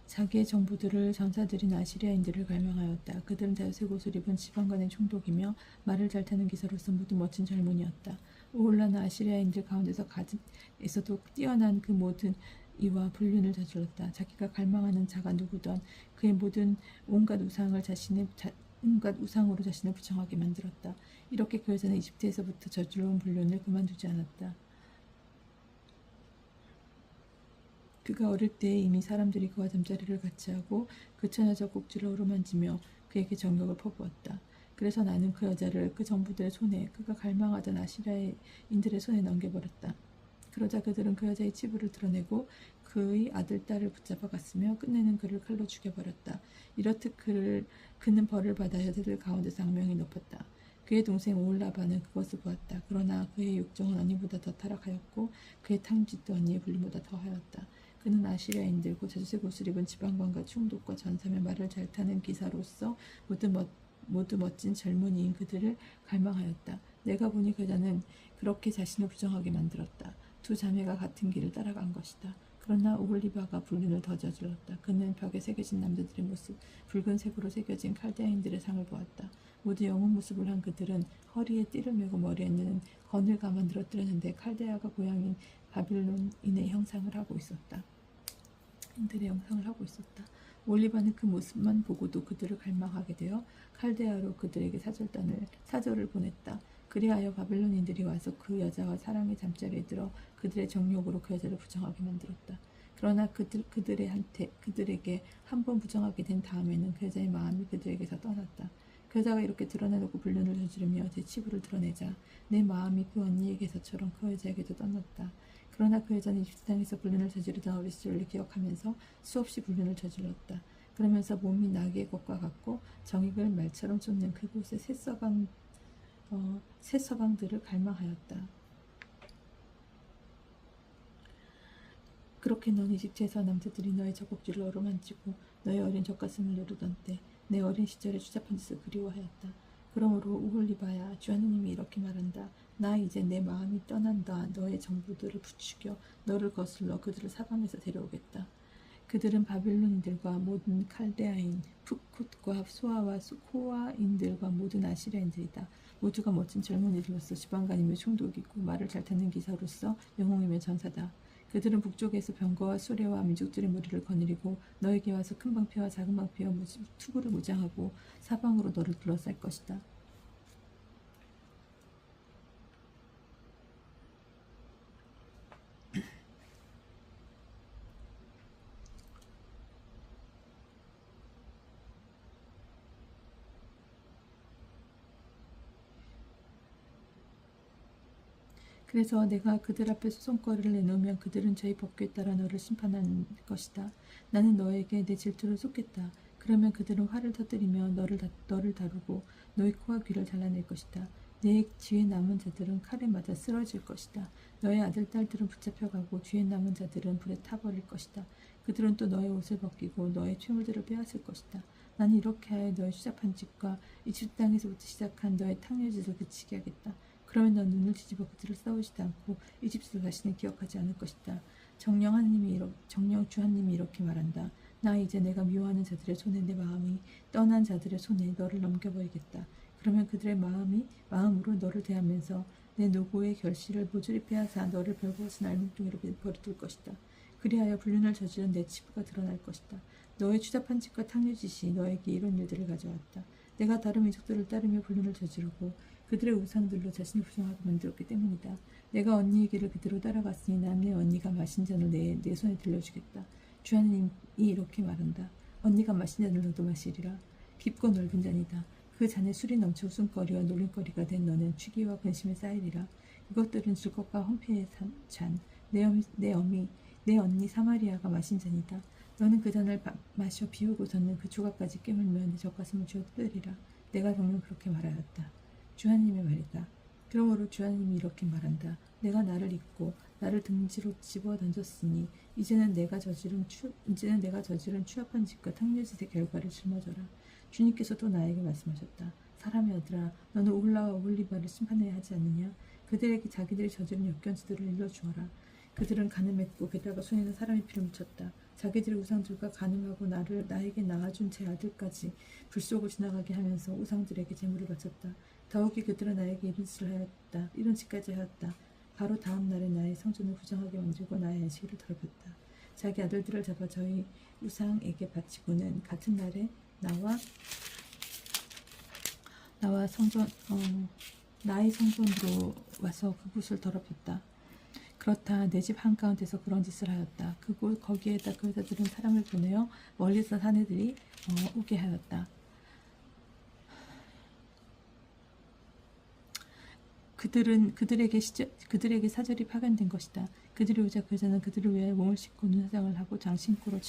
자기의 정부들을 전사들인 아시리아인들을 갈망하였다. 그들은 다윗의 옷을 입은 지방간의 총독이며 말을 잘 타는 기사로서 모두 멋진 젊은이였다. 오홀라는 아시리아인들 가운데서 가진에서도 뛰어난 그 모든 이와 불륜을 저질렀다. 자기가 갈망하는 자가 누구든 그의 모든 온갖 우상으로 자신을 부정하게 만들었다. 이렇게 그 여자는 이집트에서부터 저질러온 불륜을 그만두지 않았다. 그가 어릴 때 이미 사람들이 그와 잠자리를 같이 하고 그 처녀 젖꼭지를 어루만지며 그에게 정욕을 퍼부었다. 그래서 나는 그 여자를 그 정부들의 손에 그가 갈망하던 아시라인들의 손에 넘겨버렸다. 그러자 그들은 그 여자의 치부를 드러내고 그의 아들, 딸을 붙잡아 갔으며 끝내는 그를 칼로 죽여버렸다. 이렇듯 그는 벌을 받아 여자들 가운데서 악명이 높았다. 그의 동생 오홀라바는 그것을 보았다. 그러나 그의 육정은 언니보다 더 타락하였고 그의 탕짓도 언니의 불륜보다 더하였다. 그는 아시리아인들 곧 자주색 옷을 입은 지방관과 총독과 전사며 말을 잘 타는 기사로서 모두 멋진 젊은이인 그들을 갈망하였다. 내가 보니 그 여자는 그렇게 자신을 부정하게 만들었다. 두 자매가 같은 길을 따라간 것이다. 그러나 오홀리바가 불륜을 더 저질렀다. 그는 벽에 새겨진 남자들의 모습, 붉은색으로 새겨진 칼데아인들의 상을 보았다. 모두 영웅 모습을 한 그들은 허리에 띠를 메고 머리에는 건을 감아 늘어뜨렸는데 칼데아가 고향인 바빌론인의 형상을 하고 있었다. 인들의 형상을 하고 있었다. 올리바는 그 모습만 보고도 그들을 갈망하게 되어 칼데아로 그들에게 사절을 보냈다. 그리하여 바빌론인들이 와서 그 여자와 사랑의 잠자리에 들어 그들의 정욕으로 그 여자를 부정하게 만들었다. 그러나 그들에게 한 번 부정하게 된 다음에는 그 여자의 마음이 그들에게서 떠났다. 그 여자가 이렇게 드러내놓고 불륜을 저지르며 제 치부를 드러내자 내 마음이 그 언니에게서처럼 그 여자에게도 떠났다. 그러나 그 여자는 이집트 땅에서 불륜을 저지르던 어린 시절을 기억하면서 수없이 불륜을 저질렀다. 그러면서 몸이 나귀의 것과 같고 정익을 말처럼 쫓는 그곳의 새 서방들을 갈망하였다. 그렇게 넌 이집트에서 남자들이 너의 젖꼭지를 어루만지고 너의 어린 젖가슴을 누르던 때 내 어린 시절의 추잡한 짓을 그리워하였다. 그러므로 오홀리바야, 주 하느님이 이렇게 말한다. 나 이제 내 마음이 떠난다. 너의 정부들을 부추겨 너를 거슬러 그들을 사방에서 데려오겠다. 그들은 바빌론인들과 모든 칼데아인, 푸콧과 소아와 코아인들과 모든 아시리아인들이다. 모두가 멋진 젊은이들로서 지방간이며 총독이고 말을 잘 타는 기사로서 영웅이며 전사다. 그들은 북쪽에서 병거와 수레와 민족들의 무리를 거느리고 너에게 와서 큰 방패와 작은 방패와 투구를 무장하고 사방으로 너를 둘러쌀 것이다. 그래서 내가 그들 앞에 소송거리를 내놓으면 그들은 저희 법규에 따라 너를 심판할 것이다. 나는 너에게 내 질투를 쏟겠다. 그러면 그들은 화를 터뜨리며 너를 다루고 너의 코와 귀를 잘라낼 것이다. 내 뒤에 남은 자들은 칼에 맞아 쓰러질 것이다. 너의 아들, 딸들은 붙잡혀가고 뒤에 남은 자들은 불에 타버릴 것이다. 그들은 또 너의 옷을 벗기고 너의 최물들을 빼앗을 것이다. 나는 이렇게 하여 너의 추잡한 짓과 이집트 땅에서부터 시작한 너의 탕류짓을 그치게 하겠다. 그러면 넌 눈을 뒤집어 그들을 싸우지도 않고 이집트도 다시는 기억하지 않을 것이다. 정령 주 하나님이 이렇게 말한다. 나 이제 내가 미워하는 자들의 손에 내 마음이 떠난 자들의 손에 너를 넘겨버리겠다. 그러면 그들의 마음으로 너를 대하면서 내 노고의 결실을 모조리 빼앗아 너를 벌거벗은 알몸뚱이로 버려둘 것이다. 그리하여 불륜을 저지른 내 치부가 드러날 것이다. 너의 추잡한 짓과 탕류짓이 너에게 이런 일들을 가져왔다. 내가 다른 민족들을 따르며 불륜을 저지르고 그들의 우상들로 자신을 부정하게 만들었기 때문이다. 내가 언니의 길을 그대로 따라갔으니 난 내 언니가 마신 잔을 내 손에 들려주겠다. 주 하나님이 이렇게 말한다. 언니가 마신 잔을 너도 마시리라. 깊고 넓은 잔이다. 그 잔에 술이 넘쳐 웃음거리와 놀림거리가 된 너는 취기와 근심에 쌓이리라. 이것들은 즐겁과 황폐의 잔, 내 언니 사마리아가 마신 잔이다. 너는 그 잔을 마셔 비우고서는 그 조각까지 깨물며 내 젖가슴을 쥐어 뜯으리라. 내가 정말 그렇게 말하였다. 주 하나님의 말이다. 그러므로 주 하나님이 이렇게 말한다. 내가 나를 잊고 나를 등지로 집어 던졌으니 이제는 내가 저지른 추악한 짓과 탕류짓의 결과를 짊어져라. 주님께서 또 나에게 말씀하셨다. 사람의 아들아, 너는 오홀라와 오홀리바를 심판해야 하지 않느냐? 그들에게 자기들이 저지른 역견치들을 일러주어라. 그들은 가늠했고 게다가 손에는 사람의 피를 묻혔다. 자기들의 우상들과 가늠하고 나에게 낳아준 제 아들까지 불 속을 지나가게 하면서 우상들에게 제물을 바쳤다. 더욱이 그들은 나에게 이런 짓까지 하였다. 바로 다음 날에 나의 성전을 부정하게 만들고 나의 안식일을 더럽혔다. 자기 아들들을 잡아 저희 우상에게 바치고는 같은 날에 나의 성전으로 와서 그곳을 더럽혔다. 그렇다. 내 집 한가운데서 그런 짓을 하였다. 거기에다 그 여자들은 사람을 보내어 멀리서 사내들이 오게 하였다. 그들에게 사절이 파견된 것이다. 그들이 오자 그 여자는 그들을 위해 몸을 씻고 눈화장을 하고 장신구로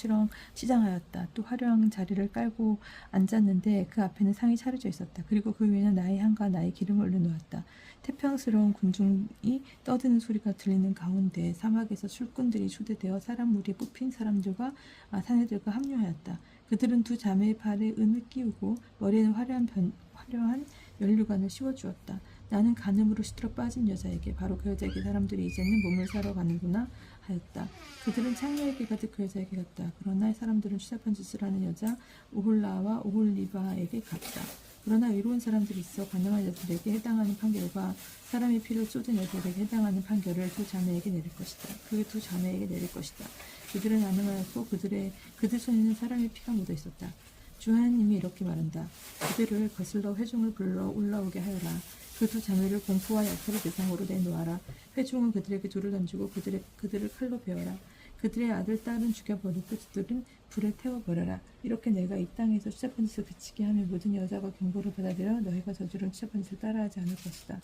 치장하였다. 또 화려한 자리를 깔고 앉았는데 그 앞에는 상이 차려져 있었다. 그리고 그 위에는 나의 향과 나의 기름을 올려놓았다. 태평스러운 군중이 떠드는 소리가 들리는 가운데 사막에서 술꾼들이 초대되어 사람 무리에 뽑힌 사내들과 합류하였다. 그들은 두 자매의 팔에 은을 끼우고 머리에는 화려한 면류관을 씌워주었다. 나는 간음으로 시들어 빠진 여자에게 바로 그 여자에게 사람들이 이제는 몸을 사러 가는구나 하였다. 그들은 창녀에게 가득 그 여자에게 갔다. 그러나 사람들은 추잡한 짓을 하는 여자 오홀라와 오홀리바에게 갔다. 그러나 의로운 사람들이 있어 가늠한 여자들에게 해당하는 판결과 사람의 피를 쏟은 여자들에게 해당하는 판결을 두 자매에게 내릴 것이다. 그 두 자매에게 내릴 것이다. 그들은 가늠하였고 그들 손에는 사람의 피가 묻어 있었다. 주 하나님이 이렇게 말한다. 그들을 거슬러 회중을 불러 올라오게 하여라. 그 두 자매를 공포와 약탈의 대상으로 내놓아라. 회중은 그들에게 돌을 던지고 그들을 칼로 베어라. 그들의 아들, 딸은 죽여버리고 그들은 불에 태워버려라. 이렇게 내가 이 땅에서 추잡한 짓을 그치게 하면 모든 여자가 경고를 받아들여 너희가 저지른 추잡한 짓을 따라하지 않을 것이다.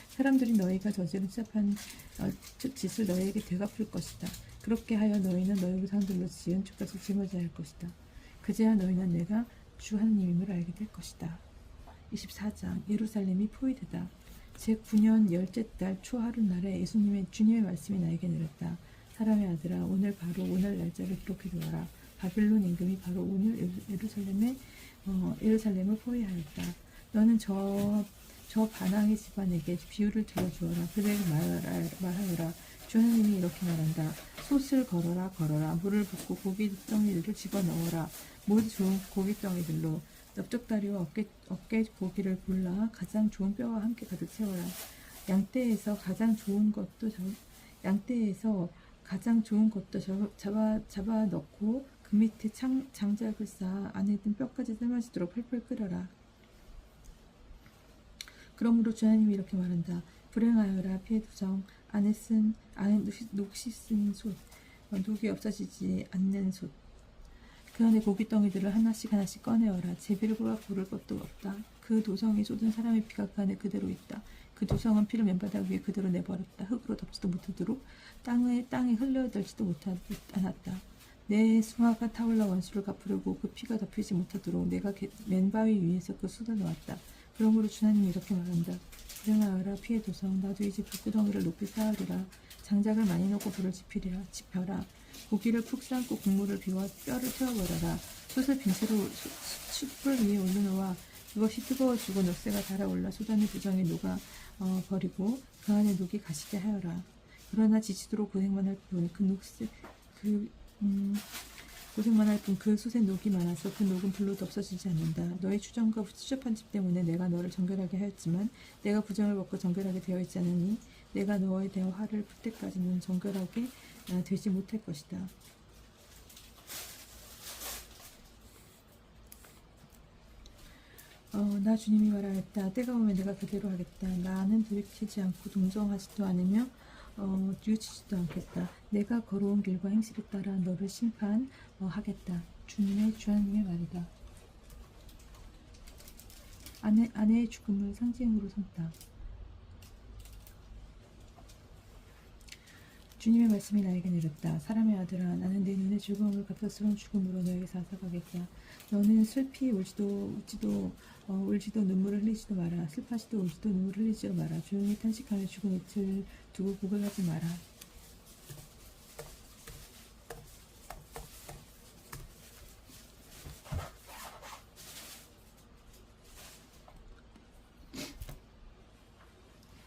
사람들이 너희가 저지른 추잡한 짓을 너희에게 되갚을 것이다. 그렇게 하여 너희는 너희 우상들로 지은 족같이 짊어져야 할 것이다. 그제야 너희는 내가 주 하나님임을 알게 될 것이다. 24장 예루살렘이 포위되다. 제9년 10째 달 초하룻날에 주님의 말씀이 나에게 내렸다. 사람의 아들아, 오늘 날짜를 기록해 두어라. 바빌론 임금이 바로 오늘 예루살렘을 포위하였다. 너는 저 반항의 집안에게 비유를 들어주어라. 그들에게 말하여라. 주 하나님이 이렇게 말한다. 솥을 걸어라. 물을 붓고 고깃덩이들을 집어넣어라. 모두 좋은 고깃덩이들로 넓적다리와 어깨 고기를 골라 가장 좋은 뼈와 함께 가득 채워라. 양떼에서 가장 좋은 것도 잡아 넣고 그 밑에 장작을 쌓아 안에 든 뼈까지 삶아지도록 펄펄 끓여라. 그러므로 주 하나님이 이렇게 말한다. 불행하여라. 피의 두성 안에 녹시 쓴 솥, 녹이 없어지지 않는 솥. 그 안에 고깃덩이들을 하나씩 꺼내어라. 제비를 뽑아 고를 것도 없다. 그 도성이 쏟은 사람의 피가 그 안에 그대로 있다. 그 도성은 피를 맨바닥 위에 그대로 내버렸다. 흙으로 덮지도 못하도록 땅에 흘려들지도 않았다. 내 수하가 타올라 원수를 갚으려고 그 피가 덮이지 못하도록 내가 맨바위 위에서 그 쏟아 놓았다. 그러므로 주나님이 이렇게 말한다. 불행하여라. 피의 도성 나도 이제 불구덩이를 높이 쌓으리라. 장작을 많이 넣고 불을 지펴라. 고기를 푹 삶고 국물을 비워 뼈를 태워버려라. 솥을 빈 채로 숯불 위에 올려놓아 그것이 뜨거워지고 녹새가 달아올라 쏟아낸 부정에 녹아 버리고 그 안에 녹이 가시게 하여라. 그러나 지치도록 고생만 할 뿐 그 솥에 녹이 많아서 그 녹은 불로도 없어지지 않는다. 너의 추정과 추잡한 집 때문에 내가 너를 정결하게 하였지만 내가 부정을 벗고 정결하게 되어 있지 않으니 내가 너에 대해 화를 풀 때까지는 정결하게 되지 못할 것이다. 나 주님이 말하였다. 때가 오면 내가 그대로 하겠다. 나는 돌이키지 않고 동정하지도 않으며 뉘우치지도 않겠다. 내가 걸어온 길과 행실에 따라 너를 심판하겠다. 주 하나님의 말이다. 아내의 죽음을 상징으로 삼다. 주님의 말씀이 나에게 내렸다. 사람의 아들아, 나는 내 눈의 즐거움을 갑작스러운 죽음으로 너에게 앗아가겠다. 너는 슬피 울지도 눈물을 흘리지도 마라. 슬퍼하지도 울지도 눈물을 흘리지도 마라. 조용히 탄식하며 죽은 이틀 두고 고백하지 마라.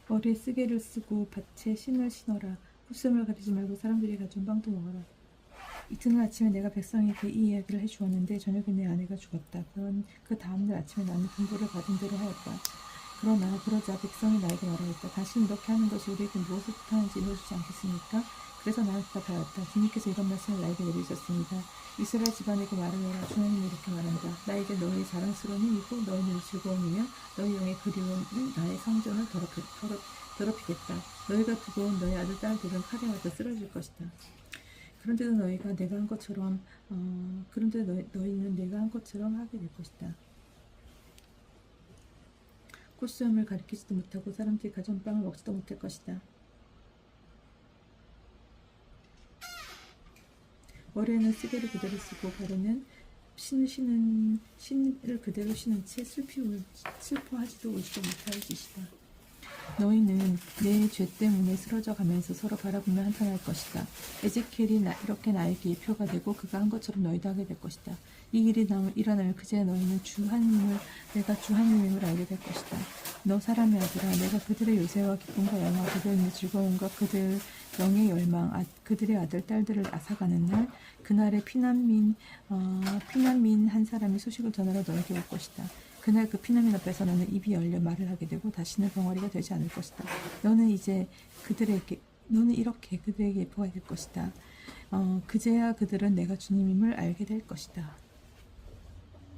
머리에 쓰개를 쓰고 밭에 신을 신어라. 콧수염을 가리지 말고 사람들이 가져온 빵도 먹어라. 이튿날 아침에 내가 백성에게 이 이야기를 해주었는데 저녁에 내 아내가 죽었다. 그 다음날 아침에 나는 분부를 받은 대로 하였다. 그러자 백성이 나에게 말하였다. 당신이 이렇게 하는 것이 우리에게 무엇을 부탁하는지 이루어주지 않겠습니까? 그래서 나는 대답하였다. 주님께서 이런 말씀을 나에게 내리셨습니다. 이스라엘 집안에게 말하여라. 주님이 이렇게 말한다. 나에게 너희 자랑스러운 힘이고 너희 눈이 즐거움이며 너희 영의 그리움은 나의 성전을 더럽히겠다. 너희가 두고 온 너희 아들 딸들은 칼에 맞아 쓰러질 것이다. 그런데도 너희가 내가 한 것처럼 너희는 내가 한 것처럼 하게 될 것이다. 콧수염을 가리키지도 못하고 사람들이 가져온 빵을 먹지도 못할 것이다. 머리에는 쓰개를 그대로 쓰고 발에는 신을 그대로 신은 채 슬퍼하지도 울지도 못할 짓이다. 너희는 내 죄 때문에 쓰러져 가면서 서로 바라보며 한탄할 것이다. 에제키엘이 이렇게 나에게 예표가 되고 그가 한 것처럼 너희도 하게 될 것이다. 이 일이 일어나면 그제야 너희는 내가 주 하나님임을 알게 될 것이다. 너 사람의 아들아, 내가 그들의 요새와 기쁨과 영화, 그들의 즐거움과 그들 영의 열망, 그들의 아들 딸들을 앗아가는 날, 그날에 피난민 한 사람이 소식을 전하러 너에게 올 것이다. 그날 그 피난민 앞에서 너는 입이 열려 말을 하게 되고 다시는 벙어리가 되지 않을 것이다. 너는 이렇게 그들에게 예표가 될 것이다. 그제야 그들은 내가 주님임을 알게 될 것이다.